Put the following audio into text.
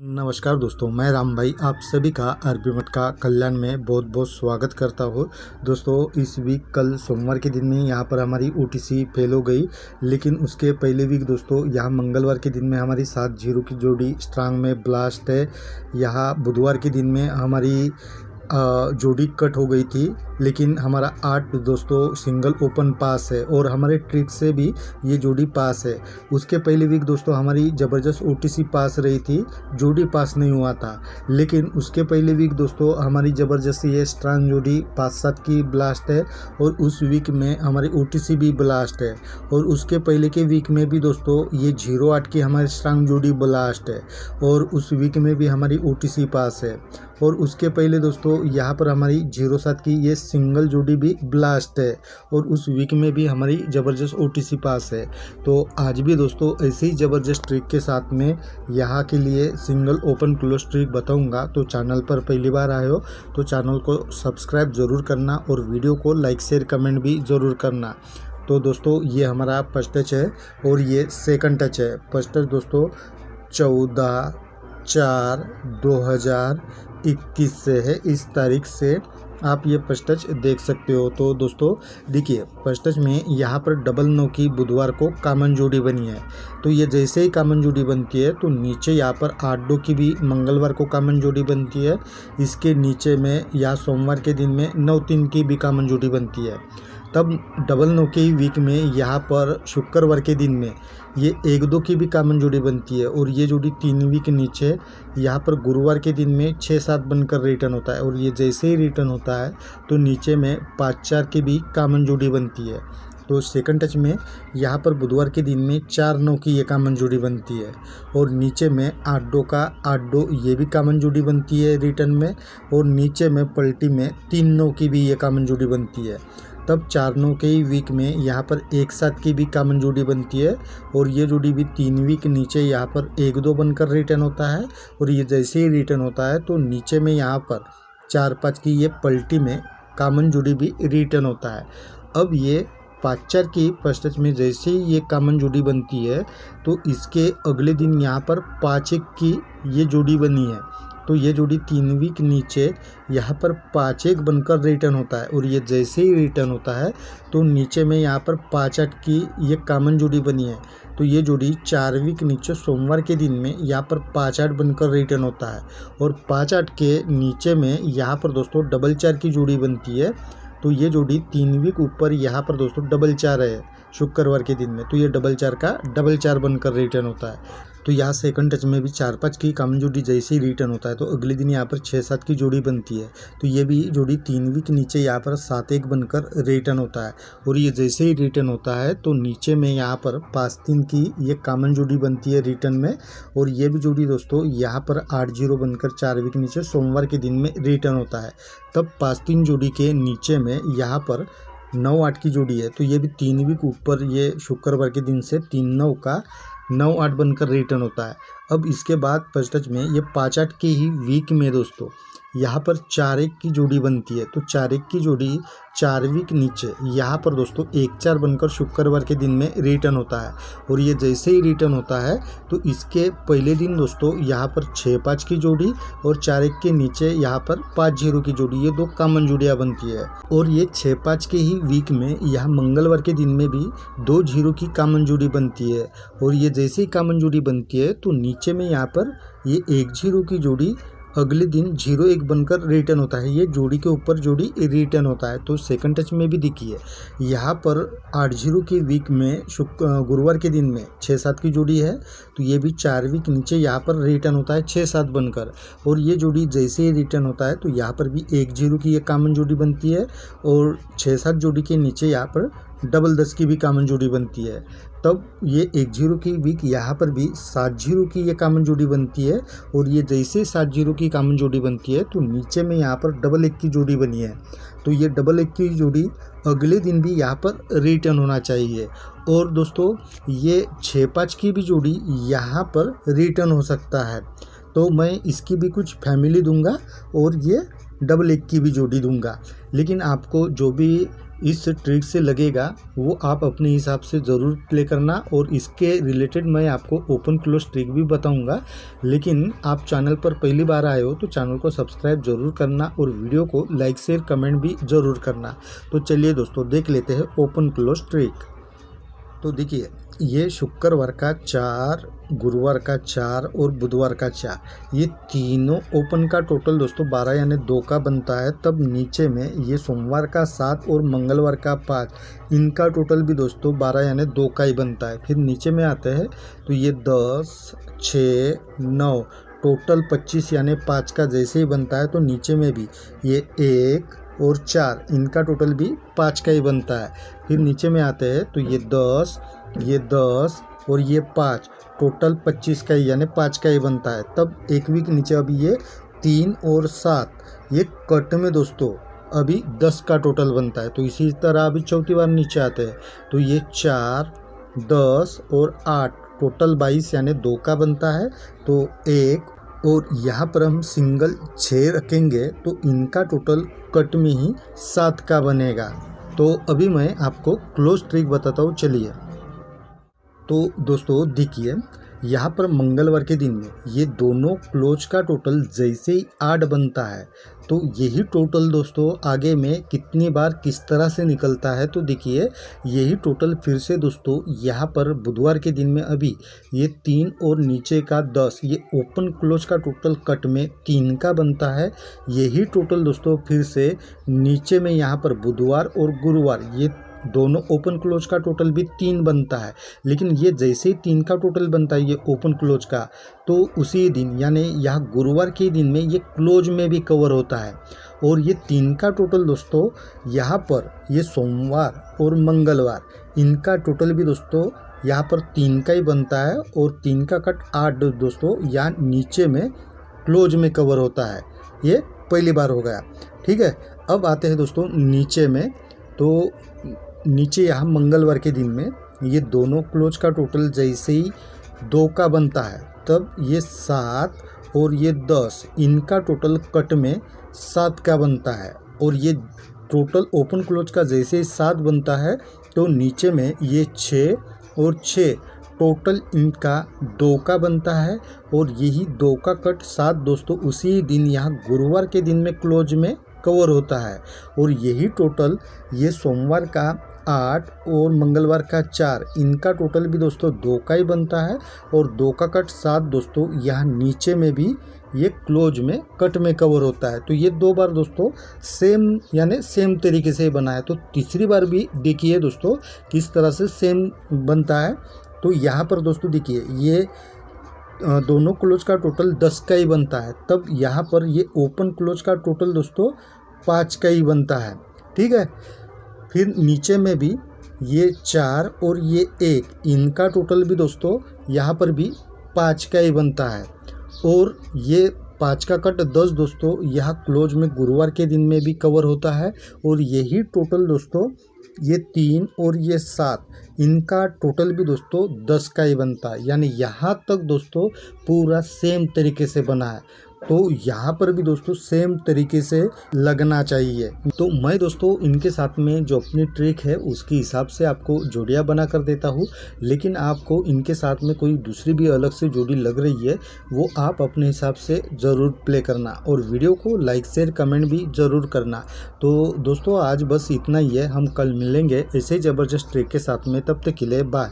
नमस्कार दोस्तों, मैं राम भाई आप सभी का आरबी मटका कल्याण में बहुत बहुत स्वागत करता हूँ। दोस्तों इस वीक कल सोमवार के दिन में यहाँ पर हमारी ओटीसी फेल हो गई, लेकिन उसके पहले वीक दोस्तों यहाँ मंगलवार के दिन में हमारी 7-0 की जोड़ी स्ट्रांग में ब्लास्ट है। यहाँ बुधवार के दिन में हमारी जोड़ी कट हो गई थी, लेकिन हमारा 8 दोस्तों सिंगल ओपन पास है और हमारे ट्रिक से भी ये जोड़ी पास है। उसके पहले वीक दोस्तों हमारी ज़बरदस्त ओटीसी पास रही थी, जोड़ी पास नहीं हुआ था। लेकिन उसके पहले वीक दोस्तों हमारी ज़बरदस्ती ये स्ट्रांग जोड़ी 5-7 की ब्लास्ट है और उस वीक में हमारी ओटीसी भी ब्लास्ट है। और उसके पहले के वीक में भी दोस्तों ये 0-8 की हमारी स्ट्रांग जोड़ी ब्लास्ट है और उस वीक में भी हमारी ओटीसी पास है। और उसके पहले दोस्तों यहाँ पर हमारी 0-7 की ये सिंगल जोड़ी भी ब्लास्ट है और उस वीक में भी हमारी ज़बरदस्त ओटीसी पास है। तो आज भी दोस्तों ऐसे ही ज़बरदस्त ट्रिक के साथ में यहाँ के लिए सिंगल ओपन क्लोज ट्रिक बताऊंगा। तो चैनल पर पहली बार आए हो तो चैनल को सब्सक्राइब ज़रूर करना और वीडियो को लाइक शेयर कमेंट भी ज़रूर करना। तो दोस्तों ये हमारा फर्स्ट टच है और ये सेकंड टच है। फर्स्ट टच दोस्तों 14/4/2021 से है, इस तारीख से आप ये फर्स्ट टच देख सकते हो। तो दोस्तों देखिए फर्स्ट टच में यहाँ पर 9 की बुधवार को कॉमन जोड़ी बनी है। तो ये जैसे ही कॉमन जोड़ी बनती है तो नीचे यहाँ पर 8 की भी मंगलवार को कॉमन जोड़ी बनती है। इसके नीचे में या सोमवार के दिन में 9-3 की भी कॉमन जोड़ी बनती है। तब 9 के वीक में यहाँ पर शुक्रवार के दिन में ये 1-2 की भी कॉमन जोड़ी बनती है और ये जोड़ी 3 वीक नीचे यहाँ पर गुरुवार के दिन में 6-7 बनकर रिटर्न होता है। और ये जैसे ही रिटर्न होता है तो नीचे में 5-4 की भी कॉमन जोड़ी बनती है। तो सेकंड टच में यहाँ पर बुधवार के दिन में 4-9 की ये कॉमन जोड़ी बनती है और नीचे में 8-2 का 8-2 ये भी कॉमन जोड़ी बनती है रिटर्न में। और नीचे में पलटी में 3-9 की भी ये कॉमन जोड़ी बनती है। तब 4-9 के ही वीक में यहाँ पर 1-7 की भी कॉमन जोड़ी बनती है और ये जोड़ी भी 3 वीक नीचे यहाँ पर 1-2 बनकर रिटर्न होता है। और ये जैसे ही रिटर्न होता है तो नीचे में यहाँ पर 4-5 की ये पलटी में कॉमन जोड़ी भी रिटर्न होता है। अब ये 5-4 की फर्स्ट टच में जैसे ही ये कॉमन जोड़ी बनती है तो इसके अगले दिन यहाँ पर 5-1 की ये जोड़ी बनी है। तो ये जोड़ी 3 वीक नीचे यहाँ पर 5-1 बनकर रिटर्न होता है और ये जैसे ही रिटर्न होता है तो नीचे में यहाँ पर 5-8 की ये कॉमन जोड़ी बनी है। तो ये जोड़ी 4 वीक नीचे सोमवार के दिन में यहाँ पर 5-8 बनकर रिटर्न होता है और 5-8 के नीचे में यहाँ पर दोस्तों 4-4 की जोड़ी बनती है। तो ये जोड़ी 3 वीक ऊपर यहाँ पर दोस्तों 4-4 है शुक्रवार के दिन में, तो ये 4-4 का 4-4 बनकर रिटर्न होता है। तो यहाँ सेकंड टच में भी 4-5 की कॉमन जोड़ी जैसे ही रिटर्न होता है तो अगले दिन यहाँ पर 6-7 की जोड़ी बनती है। तो ये भी जोड़ी 3 वीक नीचे यहाँ पर 7-1 बनकर रिटर्न होता है और ये जैसे ही रिटर्न होता है तो नीचे में यहाँ पर 5-3 की ये कॉमन जोड़ी बनती है रिटर्न में। और ये भी जोड़ी दोस्तों यहाँ पर 8-0 बनकर 4 वीक नीचे सोमवार के दिन में रिटर्न होता है। तब 5-3 जोड़ी के नीचे में यहाँ पर 9-8 की जोड़ी है। तो ये भी 3 वीक ऊपर ये शुक्रवार के दिन से 3-9 का 9-8 बनकर रिटर्न होता है। अब इसके बाद फर्स्ट टच में ये 5-8 के ही वीक में दोस्तों यहाँ पर 4-1 की जोड़ी बनती है। तो 4-1 की जोड़ी 4 वीक नीचे यहाँ पर दोस्तों 1-4 बनकर शुक्रवार के दिन में रिटर्न होता है और ये जैसे ही रिटर्न होता है तो इसके पहले दिन दोस्तों यहाँ पर 6-5 की जोड़ी और 4-1 के नीचे यहाँ पर 5-0 की जोड़ी, ये 2 कॉमन जोड़ियाँ बनती है। और ये 6-5 के ही वीक में यहाँ मंगलवार के दिन में भी 2-0 की कॉमन जोड़ी बनती है और ये जैसे ही कॉमन जोड़ी बनती है तो नीचे में यहाँ पर ये 1-0 की जोड़ी अगले दिन 0-1 बनकर रिटर्न होता है। ये जोड़ी के ऊपर जोड़ी रिटर्न होता है। तो सेकंड टच में भी देखिए यहाँ पर 8-0 के वीक में गुरुवार के दिन में 6-7 की जोड़ी है। तो ये भी 4 वीक नीचे यहाँ पर रिटर्न होता है 6-7 बनकर और ये जोड़ी जैसे ही रिटर्न होता है तो यहाँ पर भी 1-0 की ये कॉमन जोड़ी बनती है और 6-7 जोड़ी के नीचे यहाँ पर 10-10 की भी कॉमन जोड़ी बनती है। तब ये 1-0 की वीक यहाँ पर भी 7-0 की ये कॉमन जोड़ी बनती है और ये जैसे 7-0 की कॉमन जोड़ी बनती है तो नीचे में यहाँ पर 1-1 की जोड़ी बनी है। तो ये 1-1 की जोड़ी अगले दिन भी यहाँ पर रिटर्न होना चाहिए। और दोस्तों ये 6-5 की भी जोड़ी यहाँ पर रिटर्न हो सकता है। तो मैं इसकी भी कुछ फैमिली दूंगा और ये 1-1 की भी जोड़ी दूंगा, लेकिन आपको जो भी इस ट्रिक से लगेगा वो आप अपने हिसाब से ज़रूर प्ले करना। और इसके रिलेटेड मैं आपको ओपन क्लोज ट्रिक भी बताऊंगा। लेकिन आप चैनल पर पहली बार आए हो तो चैनल को सब्सक्राइब ज़रूर करना और वीडियो को लाइक शेयर कमेंट भी ज़रूर करना। तो चलिए दोस्तों देख लेते हैं ओपन क्लोज ट्रिक। तो देखिए ये शुक्रवार का 4, गुरुवार का 4 और बुधवार का 4, ये तीनों ओपन का टोटल दोस्तों 12 यानी 2 का बनता है। तब नीचे में ये सोमवार का 7 और मंगलवार का 5, इनका टोटल भी दोस्तों 12 यानी 2 का ही बनता है। फिर नीचे में आते हैं तो ये 10, 6, 9 टोटल 25 यानी 5 का जैसे ही बनता है। तो नीचे में भी ये 1 और 4, इनका टोटल भी 5 का ही बनता है। फिर नीचे में आते हैं तो ये 10 और ये 5 टोटल 25 का ही यानी 5 का ही बनता है। तब एक वीक नीचे अभी ये 3 और 7, ये कट में दोस्तों अभी 10 का टोटल बनता है। तो इसी तरह अभी चौथी बार नीचे आते हैं तो ये 4, 10 और 8 टोटल 22 यानी 2 का बनता है। तो 1 और यहाँ पर हम सिंगल 6 रखेंगे तो इनका टोटल कट में ही 7 का बनेगा। तो अभी मैं आपको क्लोज ट्रिक बताता हूँ, चलिए। तो दोस्तों देखिए यहाँ पर मंगलवार के दिन में ये दोनों क्लोज का टोटल जैसे ही 8 बनता है तो यही टोटल दोस्तों आगे में कितनी बार किस तरह से निकलता है। तो देखिए यही टोटल फिर से दोस्तों यहाँ पर बुधवार के दिन में अभी ये 3 और नीचे का 10, ये ओपन क्लोज का टोटल कट में 3 का बनता है। यही टोटल दोस्तों फिर से नीचे में यहाँ पर बुधवार और गुरुवार ये दोनों ओपन क्लोज का टोटल भी 3 बनता है। लेकिन ये जैसे ही 3 का टोटल बनता है ये ओपन क्लोज का, तो उसी दिन यानी यहाँ गुरुवार के दिन में ये क्लोज में भी कवर होता है। और ये 3 का टोटल दोस्तों यहाँ पर ये सोमवार और मंगलवार, इनका टोटल भी दोस्तों यहाँ पर 3 का ही बनता है। और 3 का कट 8 दोस्तों यहाँ नीचे में क्लोज में कवर होता है। ये पहली बार हो गया, ठीक है। अब आते हैं दोस्तों नीचे में। तो नीचे यहाँ मंगलवार के दिन में ये दोनों क्लोज का टोटल जैसे ही 2 का बनता है तब ये 7 और ये 10, इनका टोटल कट में 7 का बनता है। और ये टोटल ओपन क्लोज का जैसे ही 7 बनता है तो नीचे में ये 6 और 6 टोटल इनका 2 का बनता है। और यही 2 का कट 7 दोस्तों उसी दिन यहाँ गुरुवार के दिन में क्लोज में कवर होता है। और यही टोटल ये सोमवार का 8 और मंगलवार का 4, इनका टोटल भी दोस्तों 2 का ही बनता है। और 2 का कट 7 दोस्तों यहाँ नीचे में भी ये क्लोज में कट में कवर होता है। तो ये 2 बार दोस्तों सेम यानी सेम तरीके से बना है। तो तीसरी बार भी देखिए दोस्तों किस तरह से सेम बनता है। तो यहाँ पर दोस्तों देखिए ये दोनों क्लोज का टोटल 10 का ही बनता है। तब यहाँ पर ये ओपन क्लोज का टोटल दोस्तों 5 का ही बनता है, ठीक है। फिर नीचे में भी ये 4 और ये 1, इनका टोटल भी दोस्तों यहाँ पर भी 5 का ही बनता है। और ये 5 का कट 10 दोस्तों यहाँ क्लोज में गुरुवार के दिन में भी कवर होता है। और यही टोटल दोस्तों ये 3 और ये 7, इनका टोटल भी दोस्तों 10 का ही बनता है। यानी यहाँ तक दोस्तों पूरा सेम तरीके से बना है। तो यहाँ पर भी दोस्तों सेम तरीके से लगना चाहिए। तो मैं दोस्तों इनके साथ में जो अपनी ट्रिक है उसके हिसाब से आपको जोड़ियाँ बना कर देता हूँ। लेकिन आपको इनके साथ में कोई दूसरी भी अलग से जोड़ी लग रही है वो आप अपने हिसाब से ज़रूर प्ले करना। और वीडियो को लाइक शेयर कमेंट भी ज़रूर करना। तो दोस्तों आज बस इतना ही है, हम कल मिलेंगे ऐसे ही ज़बरदस्त ट्रिक के साथ में। तब तक के लिए बाय।